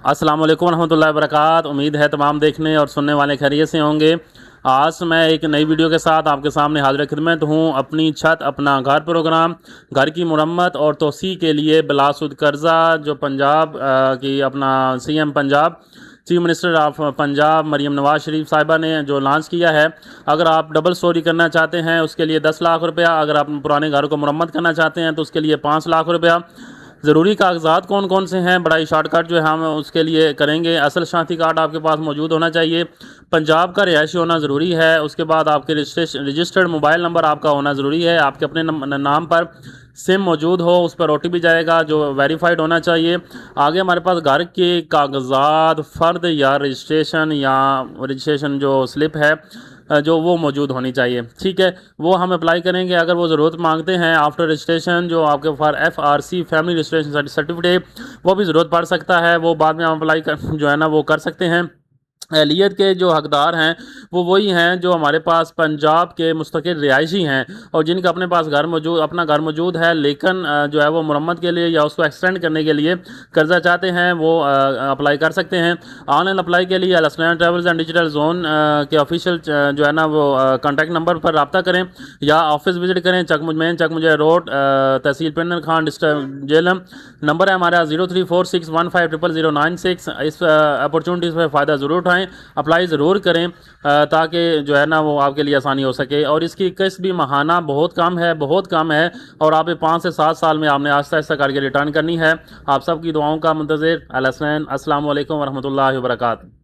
अस्सलाम वालेकुम रहमतुल्लाहि व बरकात। उम्मीद है तमाम देखने और सुनने वाले खैरियत से होंगे। आज मैं एक नई वीडियो के साथ आपके सामने हाजिर खिदमत हूँ। अपनी छत अपना घर प्रोग्राम, घर की मुरम्मत और तोसी के लिए बिलासुद कर्जा जो पंजाब की अपना CM Punjab chief minister of Punjab Maryam Nawaz Sharif Sahiba ने जो लॉन्च किया है। अगर आप डबल स्टोरी करना चाहते हैं उसके लिए 10 लाख रुपया, अगर आप पुराने घर को मुरम्मत करना चाहते हैं तो उसके लिए 5 लाख रुपया। ज़रूरी कागजात कौन कौन से हैं, बड़ा ही शॉर्टकट जो है हम उसके लिए करेंगे। असल शनाख्ती कार्ड आपके पास मौजूद होना चाहिए, पंजाब का रिहायशी होना ज़रूरी है। उसके बाद आपके रजिस्टर्ड मोबाइल नंबर आपका होना ज़रूरी है, आपके अपने नाम पर सिम मौजूद हो, उस पर OTP जाएगा जो वेरीफाइड होना चाहिए। आगे हमारे पास घर के कागजात, फ़र्द या रजिस्ट्रेशन जो स्लिप है जो वो मौजूद होनी चाहिए। ठीक है, वो हम अप्लाई करेंगे। अगर वो ज़रूरत मांगते हैं आफ्टर रजिस्ट्रेशन जो आपके for FRC family registration certificate, वो भी ज़रूरत पड़ सकता है, वो बाद में हम अप्लाई जो है ना वो कर सकते हैं। एहलियत के जो हकदार हैं वो वही हैं जो हमारे पास पंजाब के मुस्तकिल रिहायशी हैं और जिनका अपना घर मौजूद है, लेकिन जो है वो मुरम्मत के लिए या उसको एक्सटेंड करने के लिए कर्जा चाहते हैं, वो अप्लाई कर सकते हैं। ऑनलाइन अप्लाई के लिए Al Hasnain travels and digital zone के ऑफिशियल जो है ना वो कॉन्टैक्ट नंबर पर रब्ता करें या ऑफिस विजिट करें। चक मुजैर रोड, तहसील पिंडर खान, डिस्ट्रिक्ट जेलम। नंबर है हमारा 0346150096। इस अपॉर्चुनिटीज़ पर फ़ायदा ज़रूर उठाएं, अप्लाई ज़रूर करें ताकि जो है ना वो आपके लिए आसानी हो सके। और इसकी किस्त भी महाना बहुत कम है, बहुत कम है, और आप 5 से 7 साल में आपने आहिस्ता आहिस्ता करके रिटर्न करनी है। आप सबकी दुआओं का मुंतज़िर। अल हसनैन। अस्सलाम वालेकुम व रहमतुल्लाहि व बरकातहू।